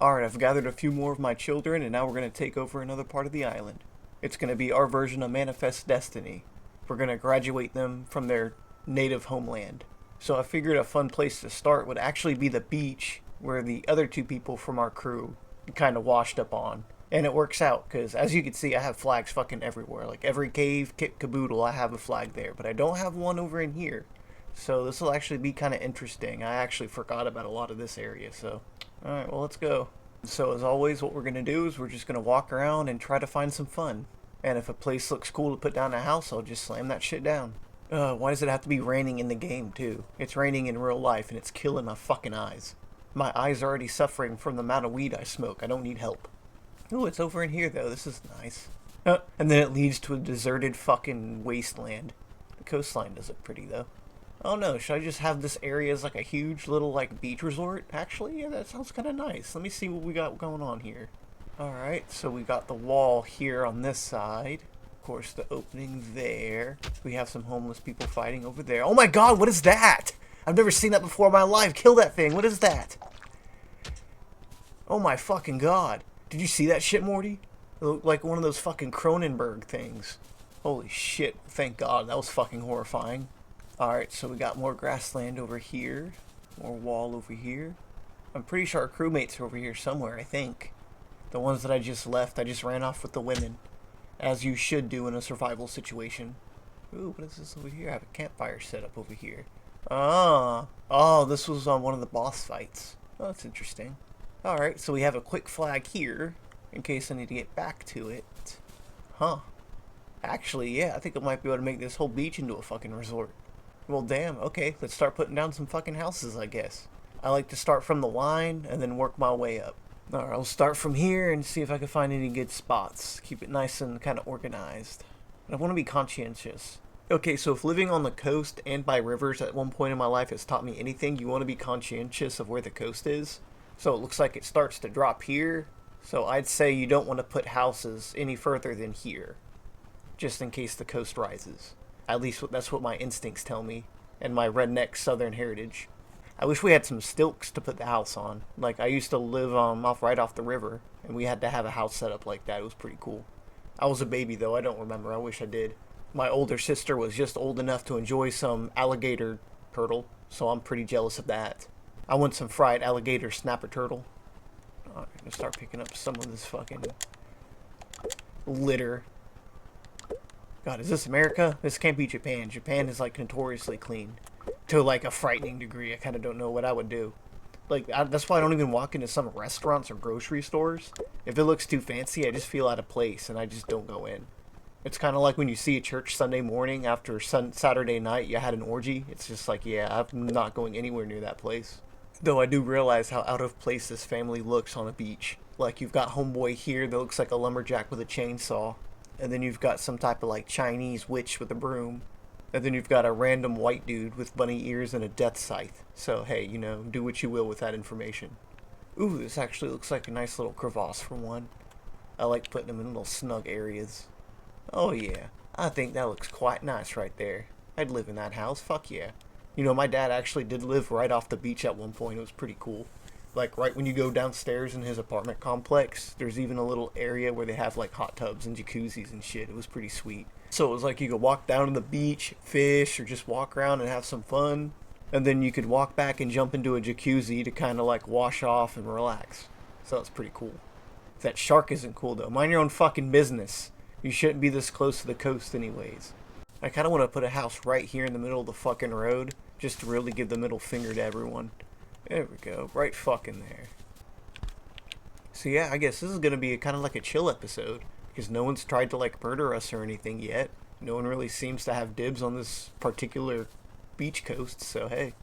Alright, I've gathered a few more of my children, and now we're going to take over another part of the island. It's going to be our version of Manifest Destiny. We're going to graduate them from their native homeland. So I figured a fun place to start would actually be the beach, where the other two people from our crew kind of washed up on. And it works out, because as you can see, I have flags fucking everywhere. Like every cave, kit caboodle, I have a flag there. But I don't have one over in here. So this will actually be kind of interesting. I actually forgot about a lot of this area, so... Alright, well, let's go. So as always, what we're going to do is we're just going to walk around and try to find some fun. And if a place looks cool to put down a house, I'll just slam that shit down. Why does it have to be raining in the game, too? It's raining in real life, and it's killing my fucking eyes. My eyes are already suffering from the amount of weed I smoke. I don't need help. Ooh, it's over in here, though. This is nice. And then it leads to a deserted fucking wasteland. The coastline does look pretty, though. Oh no, should I just have this area as like a huge little like beach resort? Actually, yeah, that sounds kind of nice. Let me see what we got going on here. Alright, so we got the wall here on this side. Of course, the opening there. We have some homeless people fighting over there. Oh my god, what is that? I've never seen that before in my life. Kill that thing. What is that? Oh my fucking god. Did you see that shit, Morty? It looked like one of those fucking Cronenberg things. Holy shit. Thank god. That was fucking horrifying. Alright, so we got more grassland over here. More wall over here. I'm pretty sure our crewmates are over here somewhere, I think. The ones that I just left, I just ran off with the women. As you should do in a survival situation. Ooh, what is this over here? I have a campfire set up over here. Oh, this was on one of the boss fights. Oh, that's interesting. Alright, so we have a quick flag here, in case I need to get back to it. Huh. Actually, yeah, I think I might be able to make this whole beach into a fucking resort. Well, damn, okay, let's start putting down some fucking houses, I guess. I like to start from the line and then work my way up. Alright, I'll start from here and see if I can find any good spots. Keep it nice and kind of organized. But I want to be conscientious. Okay, so if living on the coast and by rivers at one point in my life has taught me anything, you want to be conscientious of where the coast is. So it looks like it starts to drop here. So I'd say you don't want to put houses any further than here. Just in case the coast rises. At least that's what my instincts tell me, and my redneck southern heritage. I wish we had some stilts to put the house on. Like, I used to live right off the river, and we had to have a house set up like that. It was pretty cool. I was a baby, though. I don't remember. I wish I did. My older sister was just old enough to enjoy some alligator turtle, so I'm pretty jealous of that. I want some fried alligator snapper turtle. Alright, I'm gonna start picking up some of this fucking litter. God, is this America? This can't be Japan. Japan is, like, notoriously clean. To, like, a frightening degree. I kind of don't know what I would do. Like, that's why I don't even walk into some restaurants or grocery stores. If it looks too fancy, I just feel out of place, and I just don't go in. It's kind of like when you see a church Sunday morning after Saturday night, you had an orgy. It's just like, yeah, I'm not going anywhere near that place. Though I do realize how out of place this family looks on a beach. Like, you've got homeboy here that looks like a lumberjack with a chainsaw. And then you've got some type of, like, Chinese witch with a broom. And then you've got a random white dude with bunny ears and a death scythe. So, hey, you know, do what you will with that information. Ooh, this actually looks like a nice little crevasse for one. I like putting them in little snug areas. Oh, yeah. I think that looks quite nice right there. I'd live in that house. Fuck yeah. You know, my dad actually did live right off the beach at one point. It was pretty cool. Like, right when you go downstairs in his apartment complex, there's even a little area where they have, like, hot tubs and jacuzzis and shit. It was pretty sweet. So it was like you could walk down to the beach, fish, or just walk around and have some fun. And then you could walk back and jump into a jacuzzi to kind of, like, wash off and relax. So that's pretty cool. That shark isn't cool, though. Mind your own fucking business. You shouldn't be this close to the coast anyways. I kind of want to put a house right here in the middle of the fucking road, just to really give the middle finger to everyone. There we go, right fucking there. So yeah, I guess this is gonna be kind of like a chill episode, because no one's tried to, like, murder us or anything yet. No one really seems to have dibs on this particular beach coast, so hey.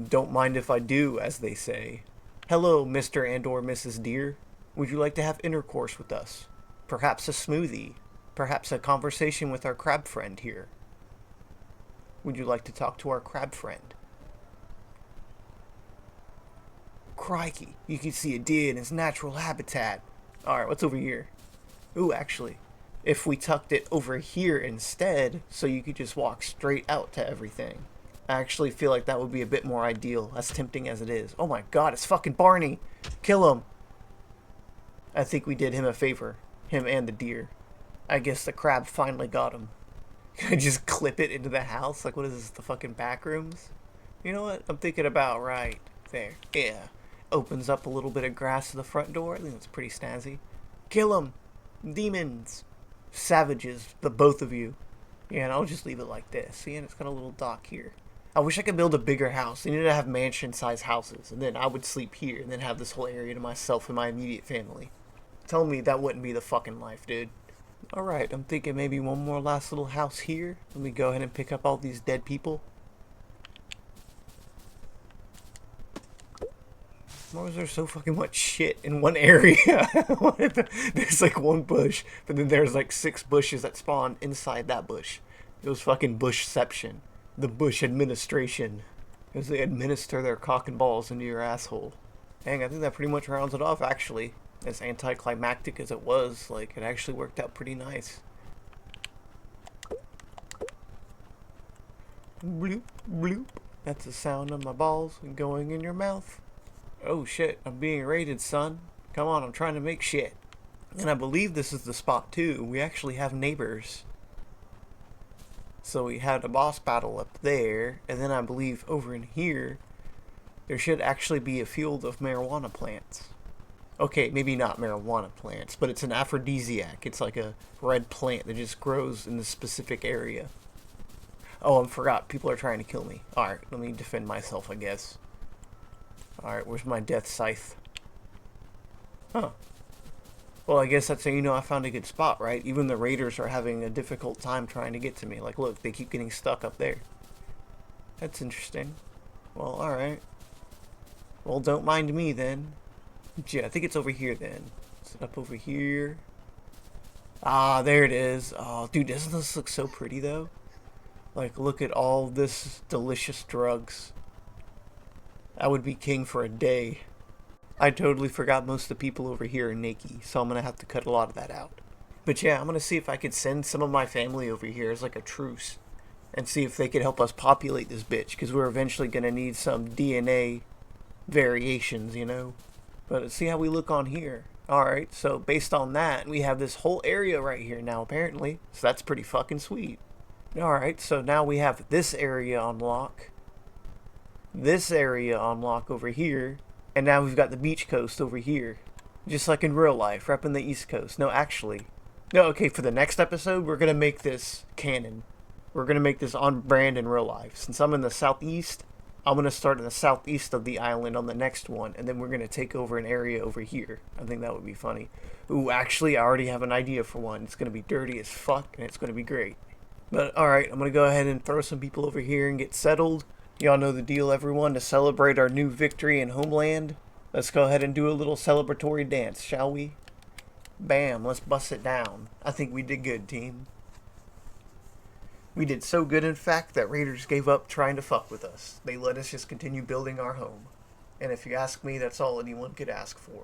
Don't mind if I do, as they say. Hello, Mr. and/or Mrs. Deer. Would you like to have intercourse with us? Perhaps a smoothie? Perhaps a conversation with our crab friend here? Would you like to talk to our crab friend? Crikey, you can see a deer in its natural habitat. Alright, what's over here? Ooh, actually, if we tucked it over here instead, so you could just walk straight out to everything. I actually feel like that would be a bit more ideal, as tempting as it is. Oh my god, it's fucking Barney! Kill him! I think we did him a favor. Him and the deer. I guess the crab finally got him. Can I just clip it into the house? Like, what is this, the fucking back rooms? You know what? I'm thinking about right there. Yeah. Opens up a little bit of grass to the front door. I think that's pretty snazzy. Kill them! Demons! Savages, the both of you. Yeah, and I'll just leave it like this. See, and it's got a little dock here. I wish I could build a bigger house. I need to have mansion-sized houses, and then I would sleep here, and then have this whole area to myself and my immediate family. Tell me that wouldn't be the fucking life, dude. Alright, I'm thinking maybe one more last little house here. Let me go ahead and pick up all these dead people. Why was there so fucking much shit in one area? There's like one bush, but then there's like 6 bushes that spawn inside that bush. It was fucking bushception. The Bush administration. As they administer their cock and balls into your asshole. Dang, I think that pretty much rounds it off, actually. As anticlimactic as it was, like, it actually worked out pretty nice. Bloop, bloop. That's the sound of my balls going in your mouth. Oh shit, I'm being raided, son. Come on, I'm trying to make shit. And I believe this is the spot too. We actually have neighbors. So we had a boss battle up there, and then I believe over in here, there should actually be a field of marijuana plants. Okay, maybe not marijuana plants, but it's an aphrodisiac. It's like a red plant that just grows in this specific area. Oh, I forgot. People are trying to kill me. Alright, let me defend myself, I guess. Alright, where's my death scythe? Huh. Well, I guess that's how you know I found a good spot, right? Even the raiders are having a difficult time trying to get to me. Like, look, they keep getting stuck up there. That's interesting. Well, alright. Well, don't mind me, then. Yeah, I think it's over here, then. Is it up over here? Ah, there it is. Oh, dude, doesn't this look so pretty, though? Like, look at all this delicious drugs. I would be king for a day. I totally forgot most of the people over here are naked, so I'm gonna have to cut a lot of that out. But yeah, I'm gonna see if I could send some of my family over here as like a truce, and see if they could help us populate this bitch, because we're eventually gonna need some DNA variations, you know? But let's see how we look on here. Alright, so based on that, we have this whole area right here now, apparently. So that's pretty fucking sweet. Alright, so now we have this area on lock. This area on lock over here. And now we've got the beach coast over here. Just like in real life, repping the East Coast. No, actually. No, okay, for the next episode, we're going to make this canon. We're going to make this on brand in real life. Since I'm in the southeast, I'm going to start in the southeast of the island on the next one. And then we're going to take over an area over here. I think that would be funny. Ooh, actually, I already have an idea for one. It's going to be dirty as fuck, and it's going to be great. But, alright, I'm going to go ahead and throw some people over here and get settled. Y'all know the deal, everyone. To celebrate our new victory in Homeland, let's go ahead and do a little celebratory dance, shall we? Bam, let's bust it down. I think we did good, team. We did so good, in fact, that raiders gave up trying to fuck with us. They let us just continue building our home. And if you ask me, that's all anyone could ask for.